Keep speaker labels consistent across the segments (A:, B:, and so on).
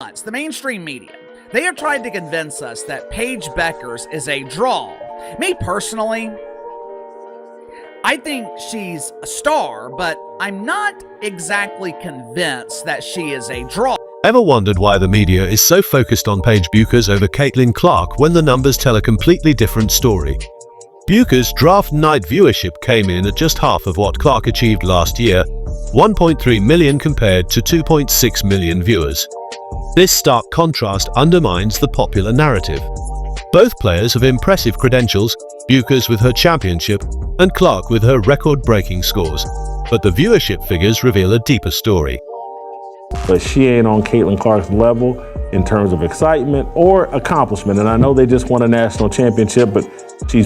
A: The mainstream media, they have tried to convince us that Paige Bueckers is a draw. Me personally, I think she's a star, but I'm not exactly convinced that she is a draw.
B: Ever wondered why the media is so focused on Paige Bueckers over Caitlin Clark when the numbers tell a completely different story? Bueckers' draft night viewership came in at just half of what Clark achieved last year, 1.3 million compared to 2.6 million viewers. This stark contrast undermines the popular narrative. Both players have impressive credentials, Bueckers with her championship and Clark with her record-breaking scores, but the viewership figures reveal a deeper story.
C: But she ain't on Caitlin Clark's level in terms of excitement or accomplishment. And I know they just won a national championship, but she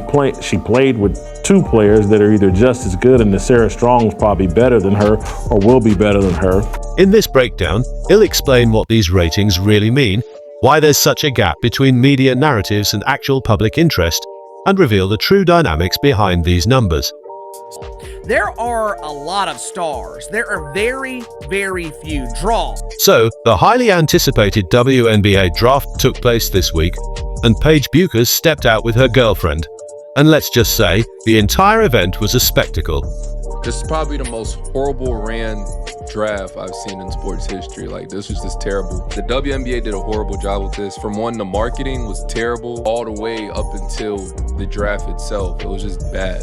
C: played with two players that are either just as good, and Sarah Strong's probably better than her or will be better than her.
B: In this breakdown, he'll explain what these ratings really mean, why there's such a gap between media narratives and actual public interest, and reveal the true dynamics behind these numbers.
A: There are a lot of stars. There are very, very few draws.
B: So, the highly anticipated WNBA draft took place this week, and Paige Bueckers stepped out with her girlfriend. And let's just say, the entire event was a spectacle.
D: This is probably the most horrible ran draft I've seen in sports history. Like, this was just terrible. The WNBA did a horrible job with this. From one, the marketing was terrible, all the way up until the draft itself. It was just bad.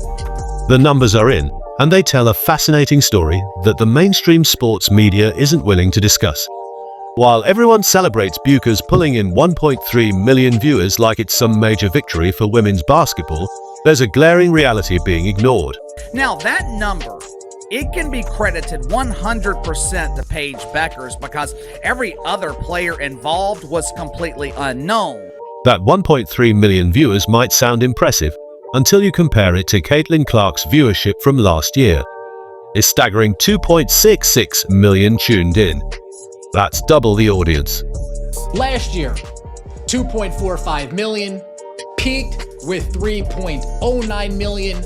B: The numbers are in, and they tell a fascinating story that the mainstream sports media isn't willing to discuss. While everyone celebrates Bueckers pulling in 1.3 million viewers like it's some major victory for women's basketball, there's a glaring reality being ignored.
A: Now that number, it can be credited 100% to Paige Bueckers because every other player involved was completely unknown.
B: That 1.3 million viewers might sound impressive until you compare it to Caitlin Clark's viewership from last year. A staggering 2.66 million tuned in. That's double the audience.
E: Last year, 2.45 million, peaked with 3.09 million,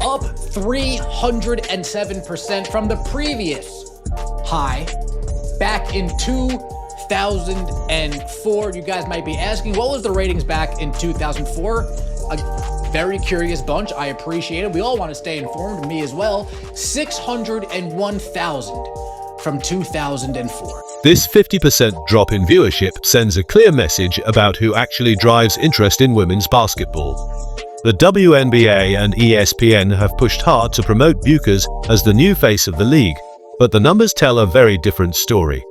E: up 307% from the previous high back in 2004. You guys might be asking, what was the ratings back in 2004? A very curious bunch. I appreciate it. We all want to stay informed, me as well. 601,000 from 2004.
B: This 50% drop in viewership sends a clear message about who actually drives interest in women's basketball. The WNBA and ESPN have pushed hard to promote Bueckers as the new face of the league, but the numbers tell a very different story.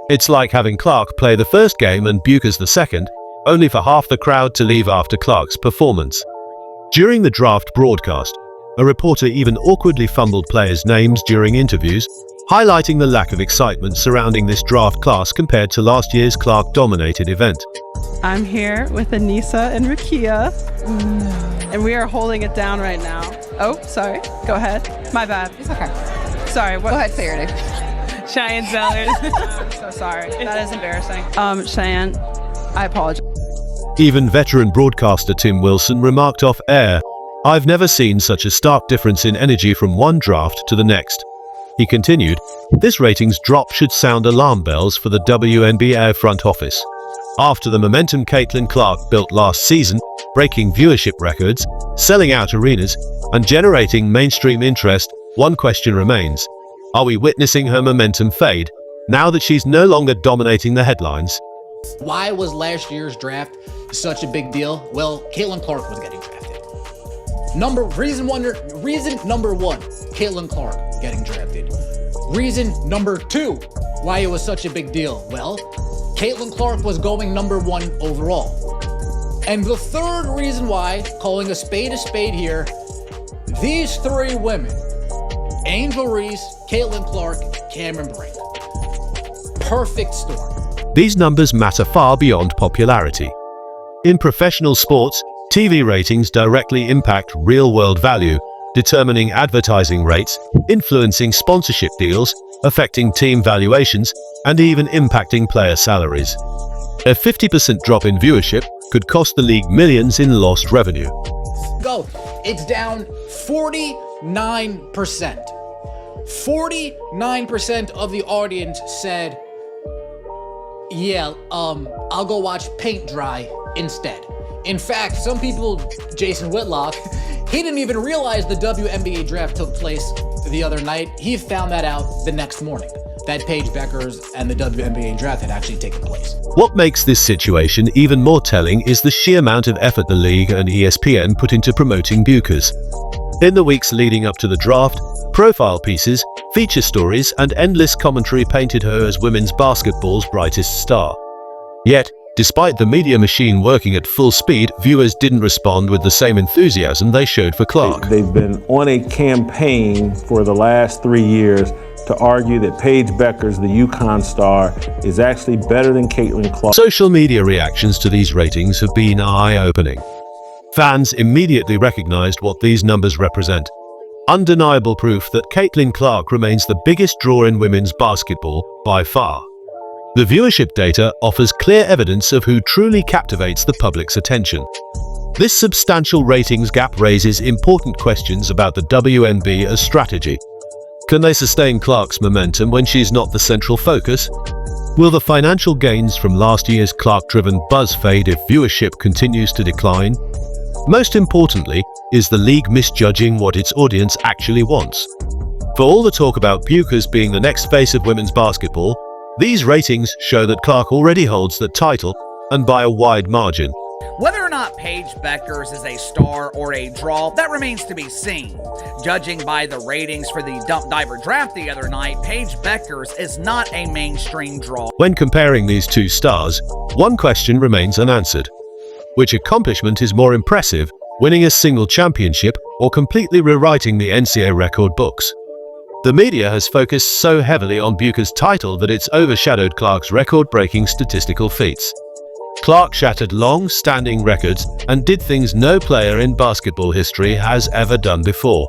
B: It's like having Clark play the first game and Bueckers the second, only for half the crowd to leave after Clark's performance. During the draft broadcast, a reporter even awkwardly fumbled players' names during interviews, highlighting the lack of excitement surrounding this draft class compared to last year's Clark-dominated event.
F: I'm here with Anissa and Rukia, and we are holding it down right now. Oh, sorry. Go ahead. My bad.
G: It's okay.
F: Sorry. What?
G: Go ahead, say your name.
F: Cheyenne Zellers. I'm so sorry. That is embarrassing. Cheyenne, I apologize.
B: Even veteran broadcaster Tim Wilson remarked off air, "I've never seen such a stark difference in energy from one draft to the next." He continued, "This ratings drop should sound alarm bells for the WNBA front office. After the momentum Caitlin Clark built last season, breaking viewership records, selling out arenas, and generating mainstream interest, one question remains. Are we witnessing her momentum fade, now that she's no longer dominating the headlines?"
E: Why was last year's draft such a big deal? Well, Caitlin Clark was getting drafted. Reason number one, Caitlin Clark getting drafted. Reason number two, why it was such a big deal. Well, Caitlin Clark was going number one overall. And the third reason why, calling a spade here, these three women, Angel Reese, Caitlin Clark, Cameron Brink. Perfect storm.
B: These numbers matter far beyond popularity. In professional sports, TV ratings directly impact real-world value, determining advertising rates, influencing sponsorship deals, affecting team valuations, and even impacting player salaries. A 50% drop in viewership could cost the league millions in lost revenue.
E: Go. It's down 49%. 49% of the audience said Yeah, I'll go watch paint dry instead. In fact, some people, Jason Whitlock, he didn't even realize the WNBA draft took place the other night. He found that out the next morning, that Paige Bueckers and the WNBA draft had actually taken place.
B: What makes this situation even more telling is the sheer amount of effort the league and ESPN put into promoting Bueckers. In the weeks leading up to the draft, profile pieces, feature stories, and endless commentary painted her as women's basketball's brightest star. Yet, despite the media machine working at full speed, viewers didn't respond with the same enthusiasm they showed for Clark.
C: They've been on a campaign for the last 3 years to argue that Paige Bueckers, the UConn star, is actually better than Caitlin Clark.
B: Social media reactions to these ratings have been eye-opening. Fans immediately recognized what these numbers represent. Undeniable proof that Caitlin Clark remains the biggest draw in women's basketball by far. The viewership data offers clear evidence of who truly captivates the public's attention. This substantial ratings gap raises important questions about the WNBA's strategy. Can they sustain Clark's momentum when she's not the central focus? Will the financial gains from last year's Clark-driven buzz fade if viewership continues to decline? Most importantly, is the league misjudging what its audience actually wants? For all the talk about Bueckers being the next face of women's basketball, these ratings show that Clark already holds the title, and by a wide margin.
A: Whether or not Paige Bueckers is a star or a draw, that remains to be seen. Judging by the ratings for the Dump Diver draft the other night, Paige Bueckers is not a mainstream draw.
B: When comparing these two stars, one question remains unanswered. Which accomplishment is more impressive, winning a single championship or completely rewriting the NCAA record books? The media has focused so heavily on Bueckers' title that it's overshadowed Clark's record-breaking statistical feats. Clark shattered long-standing records and did things no player in basketball history has ever done before.